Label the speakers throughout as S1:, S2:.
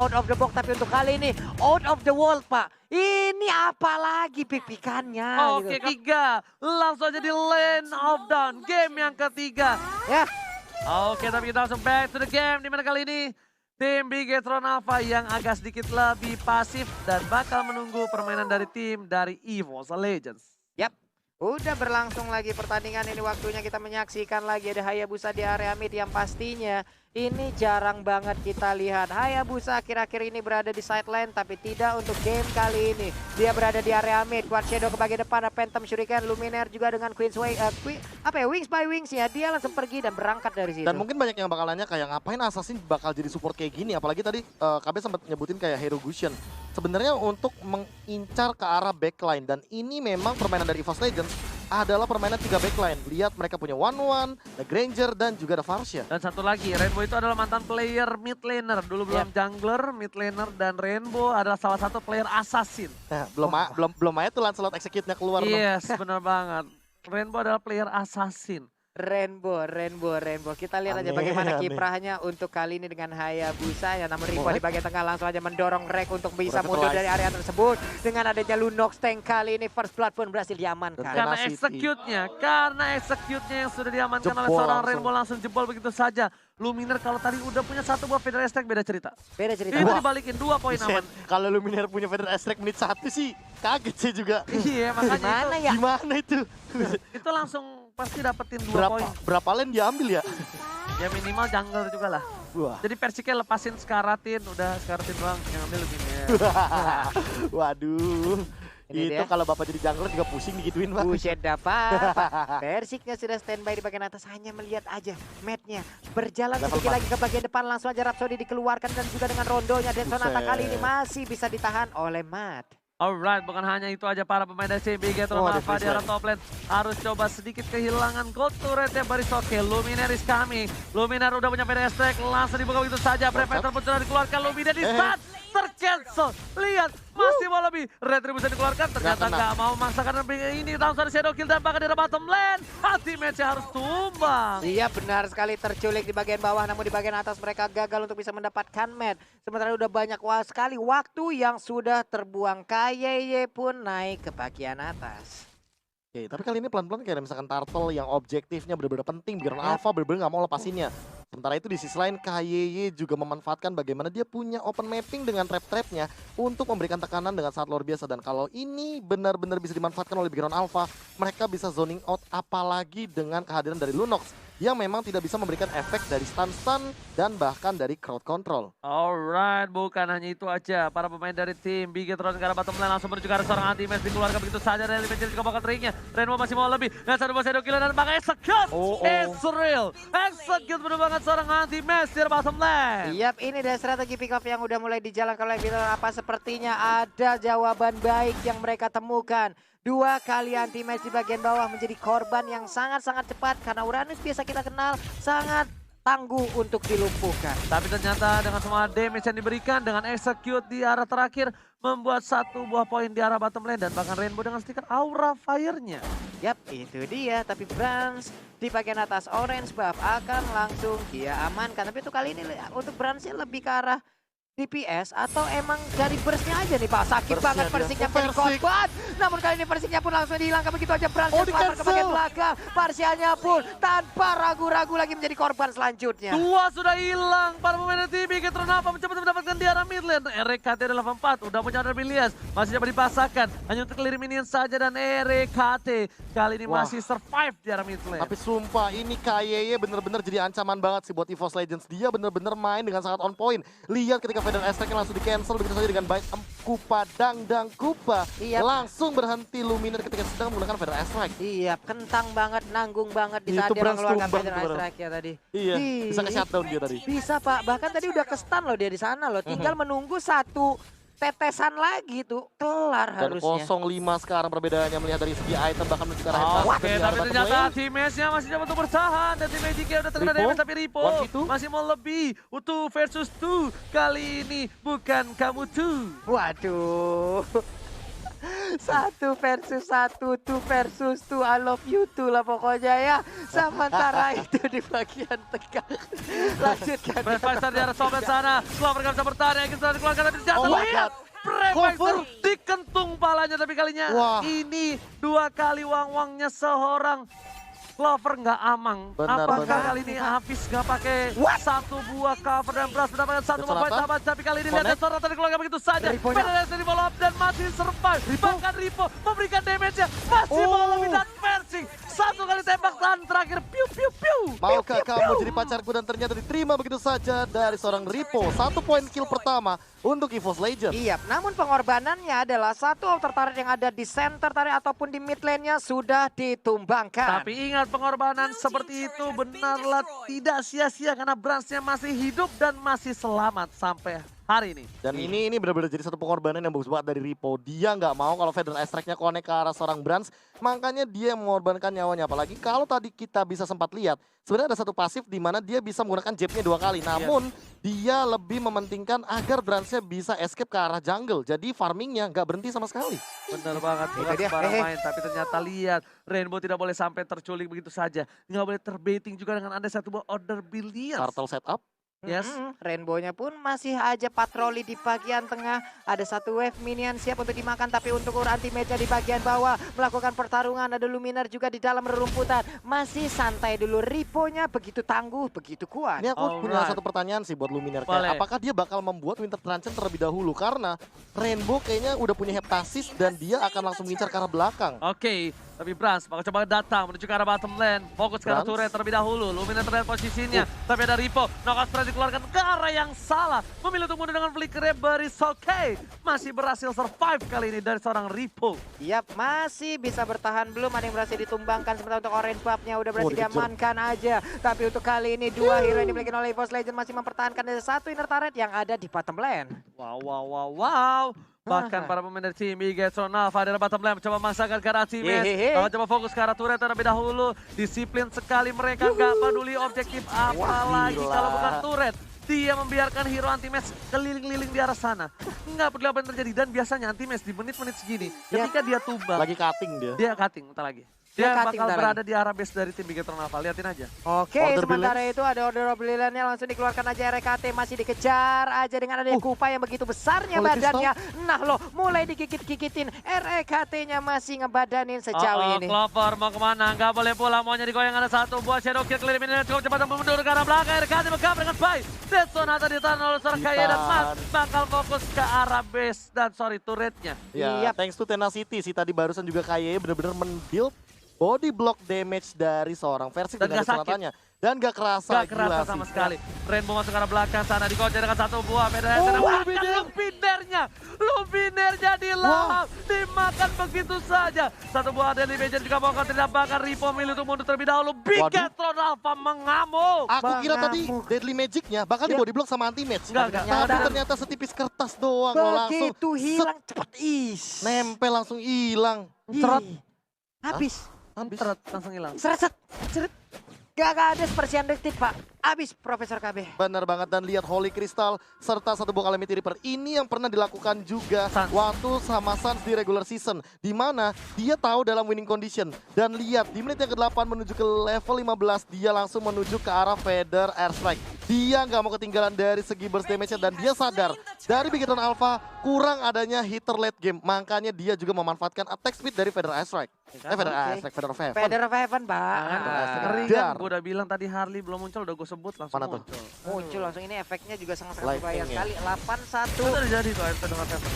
S1: out of the box, tapi untuk kali ini out of the world, Pak. Ini apa lagi pik-pikannya
S2: Oke,
S1: gitu.
S2: ketiga. Langsung aja di lane of down. Game yang ketiga.
S1: Ya,
S2: Oke, tapi kita langsung back to the game. Dimana kali ini tim Bigetron Alpha yang agak sedikit lebih pasif dan bakal menunggu permainan dari tim dari EVOS Legends.
S1: yap. Udah berlangsung lagi pertandingan ini, waktunya kita menyaksikan lagi ada Hayabusa di area mid yang pastinya ini jarang banget kita lihat. Hayabusa akhir-akhir ini berada di side lane tapi tidak untuk game kali ini. Dia berada di area mid, Quad Shadow ke bagian depan, ada Phantom Shuriken, Luminaire juga dengan Wings by Wings ya. Dia langsung pergi dan berangkat dari situ.
S3: Dan mungkin banyak yang bakal nanya kayak ngapain Assassin bakal jadi support kayak gini. Apalagi tadi KB sempat nyebutin kayak Hero Gusion. Sebenarnya untuk mengincar ke arah backline. Dan ini memang permainan dari EVOS Legends adalah permainan 3 backline. Lihat mereka punya One, ada Granger dan juga ada Varsha.
S2: Dan satu lagi, Rainbow itu adalah mantan player mid laner. Dulu belum jungler, mid laner, dan Rainbow adalah salah satu player assassin.
S3: Nah, belum aja tuh Lancelot execute-nya keluar.
S2: Yes, benar banget. Rainbow adalah player assassin.
S1: Rainbow. Kita lihat aja bagaimana
S3: Aneh.
S1: kiprahnya untuk kali ini dengan Hayabusa ya. Namun Rivo di bagian tengah langsung aja mendorong Rek untuk bisa mundur dari area tersebut. Dengan adanya Lunox tank kali ini first blood pun berhasil diamankan.
S2: Karena
S3: Tenacity.
S2: execute-nya yang sudah diamankan oleh
S3: Jebol
S2: seorang
S3: langsung.
S2: Rainbow langsung jebol begitu saja. Luminaire kalau tadi udah punya satu buah Feather Strike beda cerita.
S1: Beda cerita.
S2: Itu
S3: Wah.
S2: dibalikin 2 poin
S3: Buset,
S2: aman.
S3: kalau Luminaire punya Feather Strike menit 1 sih kaget sih juga.
S2: Iya, makanya
S1: Gimana
S2: itu,
S1: ya?
S3: Gimana itu?
S2: itu langsung pasti dapetin 2 poin.
S3: Berapa lane diambil ya?
S2: Ya minimal jungle juga lah.
S3: Wah.
S2: Jadi Persiknya lepasin Skaratin, udah Skaratin doang yang ambil Luminaire.
S3: Waduh.
S1: Ini
S3: Itu
S1: dia.
S3: kalau Bapak jadi jungler juga pusing digituin, Pak.
S1: Buset dapat. Persiknya sudah standby di bagian atas, hanya melihat aja matnya berjalan
S3: Level
S1: sedikit
S3: 4.
S1: lagi ke bagian depan, langsung aja Rhapsody dikeluarkan dan juga dengan rondonya dan Sonata
S3: Buset.
S1: kali ini masih bisa ditahan oleh Matt.
S2: Alright, bukan hanya itu aja para pemain dari CB Bigetron
S3: Oh, ada
S2: Alpha di arah top lane harus coba sedikit kehilangan gold turretnya Baristoke. Luminaire is coming. Luminaire udah punya Feather Strike, langsung dibuka begitu saja. Predator pun sudah dikeluarkan, Luminaire di stun, tercancel. Lihat, masih mau lebih. Retribution dikeluarkan, ternyata
S3: kena.
S2: nggak mau memaksakan ini. Langsung ada Shadow Kill dan bahkan di arah bottom lane. Ultimate-nya harus tumbang.
S1: Iya benar sekali, terculik di bagian bawah, namun di bagian atas mereka gagal untuk bisa mendapatkan match. Sementara udah banyak sekali waktu yang sudah terbuang. KYY pun naik ke bagian atas.
S3: Oke, tapi kali ini pelan-pelan kayak misalkan Turtle yang objektifnya benar-benar penting biar Alpha benar-benar nggak mau lepasinnya. Sementara itu di sisi lain KYY juga memanfaatkan bagaimana dia punya open mapping dengan trap-trapnya untuk memberikan tekanan dengan sangat luar biasa. Dan kalau ini benar-benar bisa dimanfaatkan oleh background Alpha, mereka bisa zoning out apalagi dengan kehadiran dari Lunox yang memang tidak bisa memberikan efek dari stun-stun dan bahkan dari crowd control.
S2: Alright, bukan hanya itu aja. Para pemain dari tim Bigetron ke arah bottom lane langsung menuju ke arah seorang anti-match dikeluarkan begitu saja dari Legendary juga bakal teringnya. Rainbow masih mau lebih. Dan satu buah Shadow Killer dan pakai execute. Israel. Execute bener banget seorang anti-match di arah bottom lane.
S1: Yap, ini dari strategi pick up yang udah mulai dijalankan oleh Bigetron. Apa sepertinya ada jawaban baik yang mereka temukan. 2 kali anti-match di bagian bawah menjadi korban yang sangat-sangat cepat karena Uranus biasa kita kenal sangat tangguh untuk dilumpuhkan.
S2: Tapi ternyata dengan semua damage yang diberikan dengan execute di arah terakhir membuat satu buah poin di arah bottom lane dan bahkan Rainbow dengan stiker Aura Fire-nya.
S1: Yap, itu dia. Tapi Brans di bagian atas orange buff akan langsung dia amankan. Tapi itu kali ini untuk Bransnya lebih ke arah DPS atau emang dari burstnya aja nih Pak. Sakit
S3: Burstnya
S1: banget
S3: dia.
S1: Persiknya
S3: Oh,
S1: menjadi
S3: Persik.
S1: korban. Namun kali ini Persiknya pun langsung dihilangkan begitu aja. Bransnya
S3: di
S1: keluar ke bagian
S3: cancel.
S1: belakang. Parsialnya pun tanpa ragu-ragu lagi menjadi korban selanjutnya.
S2: 2 sudah hilang. Para pemain dari tim Bigetron Alpha mencoba untuk mendapatkan di arah mid lane. RKT adalah 4. Udah punya order Bilias. Masih dapat dipasangkan. Hanya untuk clear minion saja dan RKT kali ini
S3: Wah.
S2: masih survive di arah mid lane.
S3: Tapi sumpah ini KYY bener-bener jadi ancaman banget sih buat EVOS Legends. Dia bener-bener main dengan sangat on point. Lihat ketika Feather Strike langsung di cancel begitu saja dengan baik Kupa Dangdang Kupa.
S1: Iya.
S3: Langsung berhenti Luminaire ketika sedang menggunakan Feather Strike.
S1: Iya, kentang banget, nanggung banget di saat
S3: Itu
S1: dia
S3: Brans
S1: mengeluarkan
S3: tumbang
S1: Feather
S3: tuh, Bro.
S1: Strike ya tadi.
S3: Iya, bisa ke shutdown dia tadi.
S1: Bisa Pak, bahkan tadi udah ke stun loh dia di sana loh. Tinggal menunggu satu tetesan lagi tuh, kelar
S3: Dan
S1: harusnya.
S3: 0-5 sekarang perbedaannya melihat dari segi item bahkan menuju ke arah headmaster
S2: Oke,
S3: di arah
S2: tapi
S3: bottom
S2: ternyata
S3: lane.
S2: tim Mesnya masih coba untuk bertahan dan tim Magicnya udah terkena
S3: Ripo,
S2: damage tapi Ripo
S3: 1v2.
S2: masih mau lebih. 2 versus 2 kali ini bukan kamu 2.
S1: Waduh. Satu versus satu, two versus two, I love you too lah pokoknya ya. Sementara itu di bagian tengah. Lanjutkan.
S2: Brewmeister di arah sobat sana. Clover gak bisa bertahan, yang kita dikeluarkan tapi jatuh.
S3: Oh my
S2: Lihat,
S3: God.
S2: Brewmeister
S3: Clover.
S2: dikentung palanya tapi kalinya
S3: Wah.
S2: ini 2 kali wang-wangnya seorang Clover nggak amang.
S3: Benar,
S2: Apakah
S3: benar.
S2: kali ini habis nggak pakai satu buah cover dan Bras mendapatkan satu
S3: Kecolatan.
S2: membuat sahabat. Tapi kali ini lihat
S3: Connect.
S2: Desora tadi keluarga begitu saja.
S1: Riponya.
S2: Federasi di follow up dan masih survive. Bahkan Ripo memberikan damage-nya. Masih
S3: Oh.
S2: mau lebih dan Persing. Satu kali tembak tahan terakhir. Piu piu piu.
S3: Maukah kamu jadi pacarku dan ternyata diterima begitu saja dari seorang Ripo. 1 poin kill pertama untuk EVOS Legends.
S1: Iya, namun pengorbanannya adalah satu outer turret yang ada di center turret ataupun di mid lane-nya sudah ditumbangkan.
S2: Tapi ingat pengorbanan seperti itu benarlah tidak sia-sia karena Bransnya masih hidup dan masih selamat sampai hari ini.
S3: Dan ini benar-benar jadi satu pengorbanan yang bagus banget dari Ripo. Dia nggak mau kalau Federal Strike-nya connect ke arah seorang Brans, makanya dia yang mengorbankan nyawanya. Apalagi kalau tadi kita bisa sempat lihat, sebenarnya ada satu pasif di mana dia bisa menggunakan jabnya 2 kali. Namun dia lebih mementingkan agar Bransnya bisa escape ke arah jungle. Jadi farmingnya nggak berhenti sama sekali.
S2: Bener banget, bukan
S1: dia.
S2: sembarang main. Tapi ternyata lihat, Rainbow tidak boleh sampai terculik begitu saja. Nggak boleh terbaiting juga dengan ada satu buah order billions.
S3: Turtle setup.
S2: Yes.
S1: Rainbow-nya pun masih aja patroli di bagian tengah. Ada satu wave minion siap untuk dimakan, tapi untuk anti-mage di bagian bawah melakukan pertarungan. Ada Luminar juga di dalam rerumputan. Masih santai dulu. Ripo-nya begitu tangguh, begitu kuat.
S3: Ini aku punya
S2: Alright.
S3: satu pertanyaan sih buat Luminar.
S2: Boleh.
S3: Apakah dia bakal membuat Winter Transcend terlebih dahulu? Karena Rainbow kayaknya udah punya heptasis dan dia akan langsung mengincar ke arah belakang.
S2: Oke, tapi Brans bakal coba datang menuju ke arah bottom lane. Fokus ke arah
S3: Brans.
S2: turret terlebih dahulu. Luminar terlihat posisinya. Tapi ada Ripo. Knockout strike dikeluarkan ke arah yang salah. Memilih untuk mundur dengan flickernya Bari Soke. Masih berhasil survive kali ini dari seorang Ripo.
S1: Yap, masih bisa bertahan. Belum ada yang berhasil ditumbangkan. Sementara untuk orange buff-nya udah berhasil
S3: dikejar.
S1: diamankan aja. Tapi untuk kali ini 2 hero yang dimiliki oleh EVOS Legends masih mempertahankan ada 1 inner turret yang ada di bottom lane.
S2: Wow, wow, wow, wow. Bahkan para pemain dari tim Bigetron Alpha dari bottom lane mencoba memasangkan ke arah teammate.
S1: Hehehe.
S2: Akan coba fokus ke arah turret terlebih dahulu. Disiplin sekali mereka, nggak peduli objektif apalagi
S3: gila.
S2: kalau bukan turret. Dia membiarkan hero anti-match keliling-liling di arah sana. Nggak peduli apa yang terjadi. Dan biasanya anti-match di menit-menit segini, ketika dia tumbang,
S3: Lagi cutting dia.
S2: dia cutting, bentar lagi.
S1: Dia
S2: Dia
S1: cutting
S2: bakal
S1: bentar
S2: berada di arah base dari tim Bigetron Alpha. Liatin aja.
S1: Oke,
S3: Order
S1: sementara itu ada order brilliant-nya langsung dikeluarkan aja RKT. Masih dikejar aja dengan adanya Kupa yang begitu besarnya
S3: Holy
S1: badannya. Nah loh, mulai dikikit-kikitin. RKT-nya masih ngebadanin sejauh ini.
S2: Clover mau kemana? Nggak boleh pulang, maunya digoyang. Ada satu buah shadow kill keliling ini cukup cepat mundur ke arah belakang. RKT bergabung dengan baik. Desona tadi ditahan oleh seorang Kaya dan Mas bakal fokus ke arah base dan turretnya.
S3: Ya,
S1: Yap.
S3: thanks to Tenacity sih tadi barusan juga kayaknya bener-bener men-build body block damage dari seorang versi
S2: Dan
S3: dengan
S2: gak sakit.
S3: kesempatannya. Dan gak kerasa,
S2: Gak kerasa
S3: gila
S2: sama
S3: sih.
S2: sekali. Rainbow masuk ke arah belakang sana, dikocok dengan satu buah. Federasi Luminernya dilahap, dimakan begitu saja. Satu buah Daily Major juga mau terdapatkan. Ripo milih untuk mundur terlebih dahulu. Bigetron Alpha mengamuk.
S3: Aku kira tadi
S1: Mengamuk.
S3: Deadly Magic-nya bakal di body block sama anti-match.
S2: Enggak.
S3: Tapi ternyata setipis kertas doang loh, langsung
S1: Begitu hilang cepet
S3: nempel langsung hilang.
S2: Trot.
S1: Habis.
S2: Trot, langsung hilang.
S1: Seret. Gak ada sepersian detik, Pak. Habis Profesor KB.
S3: Benar banget, dan lihat Holy Crystal serta satu buah Calamity Reaper. Ini yang pernah dilakukan juga
S2: Suns.
S3: waktu sama Suns di regular season. Di mana dia tahu dalam winning condition. Dan lihat di menit yang ke-8 menuju ke level 15, dia langsung menuju ke arah Feather Airstrike. Dia nggak mau ketinggalan dari segi burst damage-nya dan dia sadar dari Bigetron Alpha kurang adanya hitter late game. Makanya dia juga memanfaatkan attack speed dari Feather Airstrike. Feather Airstrike, Feather of Heaven.
S1: Feather of Heaven, Pak.
S2: Ngeri
S3: Dar.
S2: kan, gue udah bilang tadi Harley belum muncul, udah gue sebut langsung
S3: Mana tuh?
S2: muncul.
S1: Muncul langsung, ini efeknya juga sangat-sangat
S3: Lightning
S1: berbahaya
S3: ya.
S1: sekali. 8-1.
S2: Itu udah jadi tuh AFK dengan Heaven.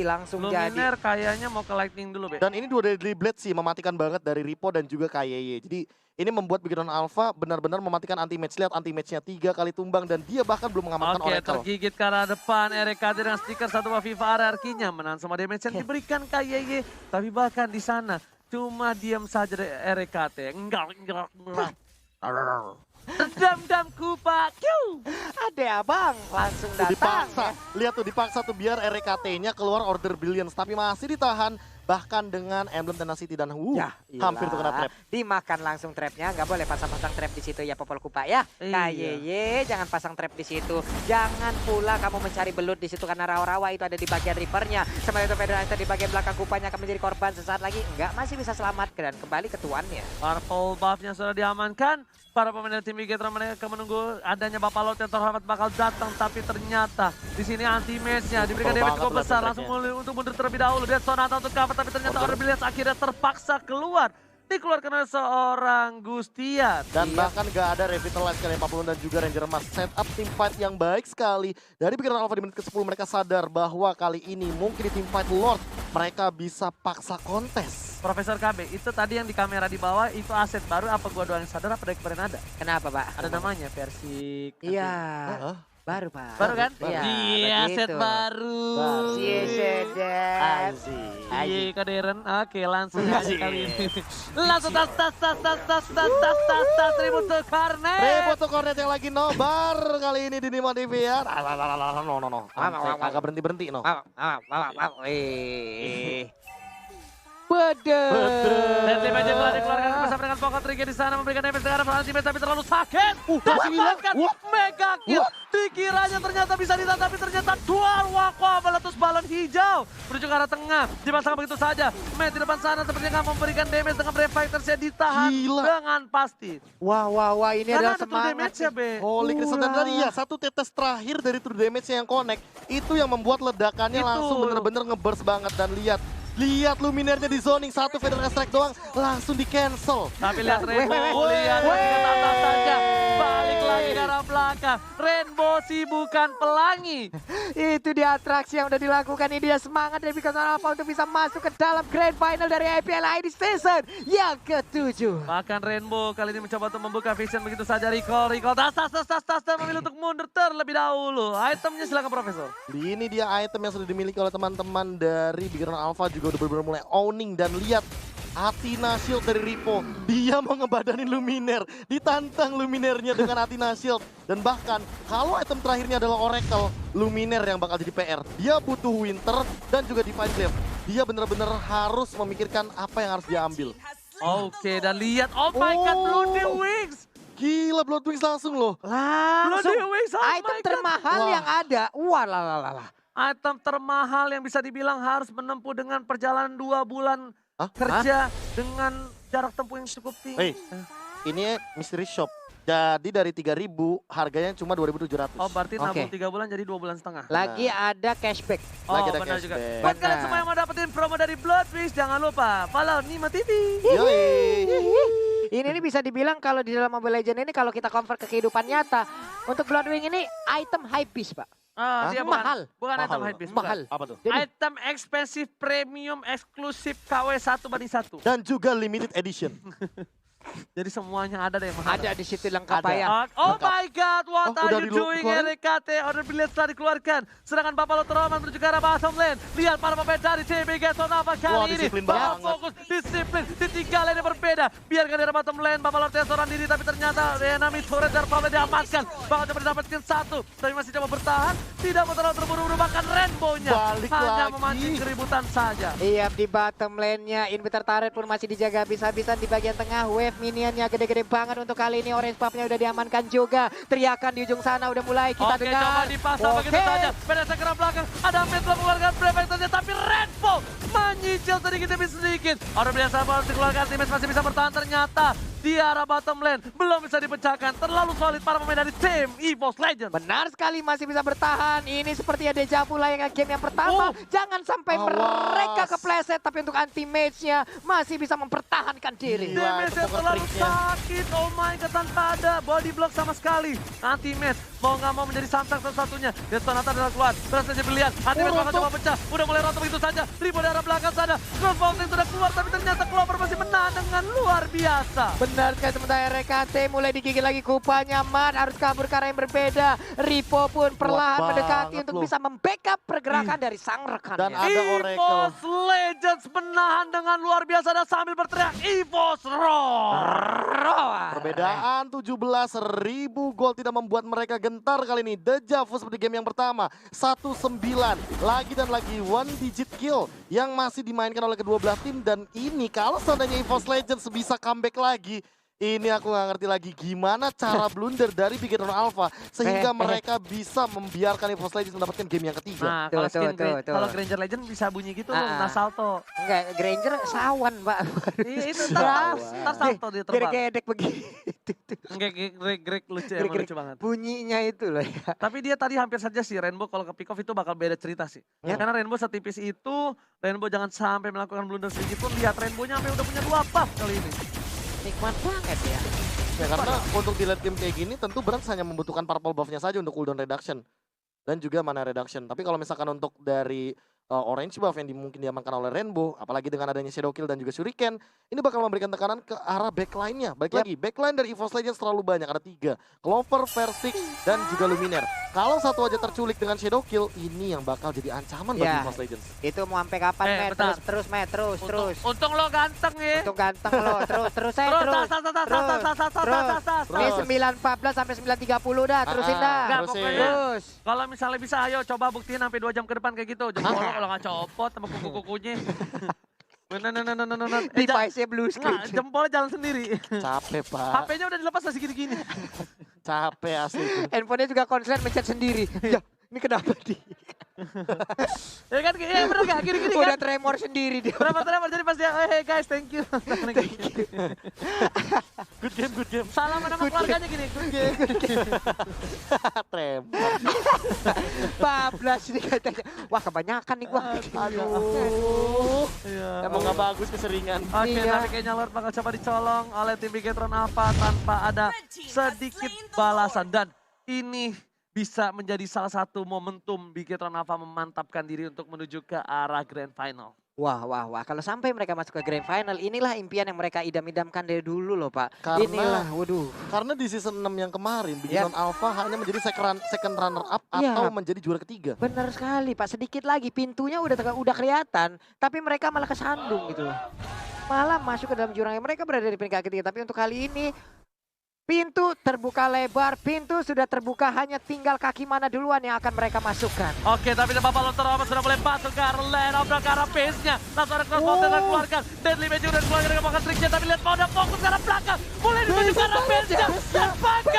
S1: Langsung jadi.
S2: Luminer kayaknya mau ke Lightning dulu, Be.
S3: Dan ini dua Deadly Blade sih mematikan banget dari Ripo dan juga KYY. Jadi ini membuat Bigetron Alpha benar-benar mematikan anti-match. Lihat anti-matchnya 3 kali tumbang dan dia bahkan belum mengamankan
S2: Oke,
S3: Oracle.
S2: tergigit ke arah depan. RKT dengan stiker satu buah FIFA hierarkinya menahan semua damage yang diberikan KYY. Tapi bahkan di sana cuma diam saja dari RKT. Enggak. Dam Kupa. Kiu.
S1: Ada abang, langsung datang.
S3: Dipaksa, lihat tuh dipaksa tuh biar RKT-nya keluar order billions. Tapi masih ditahan bahkan dengan emblem tenacity dan
S1: Ya,
S3: hampir tuh kena
S1: iyalah.
S3: trap.
S1: Dimakan langsung trapnya, nggak boleh pasang-pasang trap di situ ya Popol Kupa ya.
S2: Iya.
S1: KYY jangan pasang trap di situ. Jangan pula kamu mencari belut di situ karena rawa-rawa itu ada di bagian reapernya. Sementara itu Federation di bagian belakang Kupanya akan menjadi korban sesaat lagi. Enggak, masih bisa selamat dan kembali ke tuannya.
S2: Purple buff-nya sudah diamankan. Para pemain dari tim Bigetron mereka menunggu adanya Bapak Laut yang terhormat bakal datang. Tapi ternyata di sini anti-match-nya diberikan damage cukup besar. Langsung mulai untuk mundur terlebih dahulu. Dia Sonata untuk cover tapi ternyata Order Brilliance akhirnya terpaksa keluar. Dikeluarkan oleh seorang Gustian.
S3: Dan bahkan gak ada revitalize kali 40 dan juga Ranger Emas. Setup tim fight yang baik sekali. Dari pikiran Alpha di menit ke-10 mereka sadar bahwa kali ini mungkin di tim fight Lord mereka bisa paksa kontes.
S2: Profesor KB, itu tadi yang di kamera di bawah itu aset baru apa gua doang yang sadar apa dari kemarin ada?
S1: Kenapa, Pak?
S2: Ada namanya versi...
S1: Iya.
S3: Heeh.
S1: Baru, Pak.
S2: Baru kan?
S1: Iya,
S2: Iya, aset
S1: begitu.
S2: baru.
S1: Cie sedap.
S2: Iya, Kaderen. Oke, langsung aja
S3: Asik.
S2: kali ini. Langsung tas ribut tuh Karnet.
S3: Rebo tuh Cornet yang lagi nobar kali ini di Nimo TV ya. No. Agak berhenti no.
S2: Dan tim aja telah dikeluarkan bersama dengan Pokok Trigger di sana memberikan damage dengan anti-match tapi terlalu sakit. Dan
S3: masih hilang.
S2: dapatkan mega kill. Dikiranya ternyata bisa ditahan tapi ternyata dual Wako meletus balon hijau. Menuju ke arah tengah. Dipasang begitu saja. Matt di depan sana sepertinya nggak memberikan damage dengan Brave Fighters-nya ditahan
S3: Gila.
S2: dengan pasti.
S1: Wah, ini
S2: Karena
S1: adalah
S2: ada
S1: semangat.
S2: damage-nya, Be.
S3: Holy Crystal dan tadi ya satu tetes terakhir dari true damage yang connect itu yang membuat ledakannya
S2: Itu.
S3: langsung bener-bener ngeburst banget dan lihat Luminernya di zoning satu Federal Strike doang langsung di cancel.
S2: Tapi lihat Rainbow,
S1: weh.
S2: lihat dengan atas saja. Balik lagi ke arah belakang. Rainbow sih bukan pelangi.
S1: Itu dia atraksi yang udah dilakukan. Ini dia semangat dari Bigetron Alpha untuk bisa masuk ke dalam Grand Final dari IPL ID Season yang ke-7.
S2: Bahkan Rainbow kali ini mencoba untuk membuka vision begitu saja. Recall. Tas dan memilih untuk mundur terlebih dahulu. Itemnya silakan Profesor.
S3: Ini dia item yang sudah dimiliki oleh teman-teman dari Bigetron Alpha juga udah benar-benar mulai owning dan lihat Athena Shield dari Ripo. Dia mau ngebadanin Luminer, ditantang Luminernya dengan Athena Shield. Dan bahkan kalau item terakhirnya adalah Oracle, Luminer yang bakal jadi PR. Dia butuh Winter dan juga Divine Glaive. Dia benar-benar harus memikirkan apa yang harus dia ambil.
S2: Oke, dan lihat. Oh my god, Bloody Wings.
S3: Gila Blood Wings langsung loh.
S1: Langsung
S2: Bloody Wings, oh
S1: item
S2: my God.
S1: termahal
S3: Wah.
S1: yang ada. Wah lah.
S2: Item termahal yang bisa dibilang harus menempuh dengan perjalanan 2 bulan
S3: Hah?
S2: kerja dengan jarak tempuh yang cukup tinggi.
S3: Ini Mystery Shop. Jadi dari 3.000 harganya cuma 2.700.
S2: Oh berarti nabung
S1: Oke.
S2: 3 bulan jadi 2 bulan setengah.
S1: Lagi ada cashback.
S2: Oh
S3: Lagi ada
S2: benar juga.
S3: cashback.
S2: Buat kalian
S1: Benar.
S2: semua yang mau dapetin promo dari Bloodwings jangan lupa follow Nima TV.
S3: Yoi.
S1: Ini bisa dibilang kalau di dalam Mobile Legends ini kalau kita convert ke kehidupan nyata, untuk Bloodwing ini item high piece, Pak.
S2: Ah, dia
S1: Mahal.
S2: bukan item
S3: Mahal.
S2: hypebeast.
S1: Mahal.
S3: Apa tuh?
S1: Jadi
S2: Item expensive premium eksklusif KW 1/1.
S3: Dan juga limited edition.
S2: Jadi semuanya ada deh yang mahal.
S1: ada di situ lengkap
S3: Ada.
S1: ya.
S2: Oh
S3: Lengkap.
S2: my god, what
S3: Oh,
S2: are
S3: udah
S2: you doing
S3: dikeluarin?
S2: RKT? Order Brilliance telah dikeluarkan. Sedangkan Bapak Lotroman menuju ke arah bottom lane. Lihat para pemain dari tim Bigetron Alpha
S3: Wah,
S2: kali ini.
S3: disiplin
S2: Yang
S3: banget.
S2: fokus, disiplin, di 3 lane yang berbeda. Biarkan di arah bottom lane, Bapak Lotroman seorang diri. Tapi ternyata Dynami Turret dan Pablo diamankan. Bakal coba didapatkan 1. Tapi masih coba bertahan. Tidak mau terlalu terburu-buru. Bahkan Rainbow-nya
S3: Balik
S2: hanya
S3: lagi.
S2: memancing keributan saja.
S1: Iya, di bottom lane-nya Inverter turret pun masih dijaga habis-habisan di bagian tengah. Wave minionnya gede-gede banget untuk kali ini. Orange buff-nya udah diamankan juga. Teriakan di ujung sana udah mulai kita
S2: Oke,
S1: dengar.
S2: coba dipasang begitu saja. Pada segera belakang, ada Matt telah mengeluarkan Brave Fighters-nya, tapi Rainbow menyicil sedikit demi sedikit. Orang biasa harus dikeluarkan, Times masih bisa bertahan ternyata. Di arah bottom lane, belum bisa dipecahkan. Terlalu solid para pemain dari tim EVOS Legends.
S1: Benar sekali, masih bisa bertahan. Ini sepertinya deja vu layaknya game yang pertama. Jangan sampai
S3: Awas.
S1: mereka kepleset, tapi untuk anti-mage-nya masih bisa mempertahankan diri.
S3: Gila.
S2: Damage-nya
S3: itu
S2: terlalu
S3: triknya.
S2: sakit, oh my god, tanpa ada body block sama sekali. Anti-match, mau nggak mau menjadi samsak satu-satunya. Dan Sonata adalah keluar, terus saja berlian. Anti-match bakal
S3: rontok.
S2: coba pecah, udah mulai rontok begitu saja. Ribu dari arah belakang sana, cross vaulting sudah keluar, tapi ternyata Clover masih menahan dengan dengan luar biasa.
S1: Benar sekali, sementara RKT mulai digigit lagi kupanya. Mat harus kabur ke arah yang berbeda. Ripo pun perlahan mendekati
S3: banget
S1: untuk
S3: loh.
S1: bisa membackup pergerakan dari sang rekannya.
S3: Dan ada Oracle.
S2: EVOS Legends menahan dengan luar biasa dan sambil berteriak EVOS Roar.
S3: Perbedaan 17.000 gol tidak membuat mereka gentar kali ini. Deja vu seperti game yang pertama. 1-9. Lagi dan lagi one digit kill yang masih dimainkan oleh kedua belah tim. Dan ini kalau seandainya EVOS Legends bisa comeback lagi. Ini aku nggak ngerti lagi gimana cara blunder dari Bigetron Alpha. Sehingga mereka bisa membiarkan EVOS Legends mendapatkan game yang ketiga.
S2: Nah,
S1: Tuh,
S2: kalau
S1: tuh, tuh.
S2: kalau Granger Legend bisa bunyi gitu loh,
S1: Ah, ah.
S2: salto.
S1: Enggak, Granger sawan, Pak.
S2: Iya itu
S1: Ya.
S2: ntar salto dia terbang.
S1: Gedek begitu.
S2: Enggak, Greg lucu, emang
S1: Greg-greg.
S2: lucu banget.
S1: Bunyinya itu loh ya.
S2: Tapi dia tadi hampir saja sih Rainbow kalau ke pick off itu bakal beda cerita sih.
S1: Ya.
S2: Karena Rainbow setipis itu, Rainbow jangan sampai melakukan blunder sedikit pun. Lihat Rainbow-nya sampai udah punya 2 buff kali ini.
S1: Nikmat banget ya.
S3: Ya, karena untuk di late game kayak gini tentu Brands hanya membutuhkan purple buff-nya saja untuk cooldown reduction. Dan juga mana reduction. Tapi kalau misalkan untuk dari orange buff yang mungkin diamankan oleh Rainbow, apalagi dengan adanya Shadow Kill dan juga Shuriken, ini bakal memberikan tekanan ke arah backline-nya. Balik lagi, backline dari EVOS Legends terlalu banyak, ada 3. Clover, Versix, dan juga Luminaire. Kalau satu aja terculik dengan Shadow Kill, ini yang bakal jadi ancaman bagi
S1: Ya.
S3: EVOS Legends.
S1: Itu mau sampai kapan, Met?
S2: bentar.
S1: Terus, Met, terus.
S2: Untung lo ganteng ya.
S1: Untuk ganteng lo, terus saya
S2: Terus,
S1: terus.
S2: tas.
S1: Ini 9.14 sampai 9.30 dah, terusin dah.
S2: Enggak,
S3: Terusin.
S2: pokoknya
S1: Terus.
S2: kalau misalnya bisa ayo coba buktiin sampai 2 jam ke depan kayak gitu. Jempol lo kalau nggak copot sama kuku-kukunya.
S1: Device-nya blue screen.
S2: Enggak, jempolnya jalan sendiri.
S3: Capek, Pak.
S2: HP-nya udah dilepas masih gini-gini.
S3: Capek asli.
S1: Handphonenya juga konslet mencet sendiri. Ya, ini kenapa di?
S2: Ya kan, ya bener gak? Gini-gini
S1: Udah
S2: kan?
S1: tremor sendiri dia.
S2: Tremor jadi pas dia, hey guys, thank you.
S3: Good game.
S2: Salaman sama keluarganya gini, good game.
S3: Tremor.
S1: 14 nih katanya. Wah, kebanyakan nih gua.
S3: Aduh.
S2: Iya.
S3: Emang nggak bagus keseringan.
S2: Oke,
S1: Iya.
S2: tapi kayaknya Lord bakal coba dicolong oleh tim Bigetron Alpha tanpa ada sedikit balasan. Dan ini bisa menjadi salah satu momentum Bigetron Alpha memantapkan diri untuk menuju ke arah Grand Final.
S1: Wah. Kalau sampai mereka masuk ke Grand Final, inilah impian yang mereka idam-idamkan dari dulu loh, Pak.
S3: Karena-
S1: Inilah, waduh.
S3: Karena di season 6 yang kemarin, Bigetron Alpha hanya menjadi second runner up
S1: Iya.
S3: atau menjadi juara ketiga.
S1: Benar sekali, Pak. Sedikit lagi pintunya udah kelihatan, tapi mereka malah kesandung gitu loh. Malah masuk ke dalam jurang. Mereka berada di peringkat ketiga, tapi untuk kali ini pintu terbuka lebar, pintu sudah terbuka, hanya tinggal kaki mana duluan yang akan mereka masukkan.
S2: Oke, tapi The Bapak Lontar Rama sudah mulai masuk ke arah lane of the ke arah pace-nya. Langsung ada crossbow dan keluarkan. Deadly Magic udah keluarkan dengan pocket trick-nya, tapi lihat mau ada fokus ke arah belakang. Mulai menuju ke arah pace-nya. Dan Viper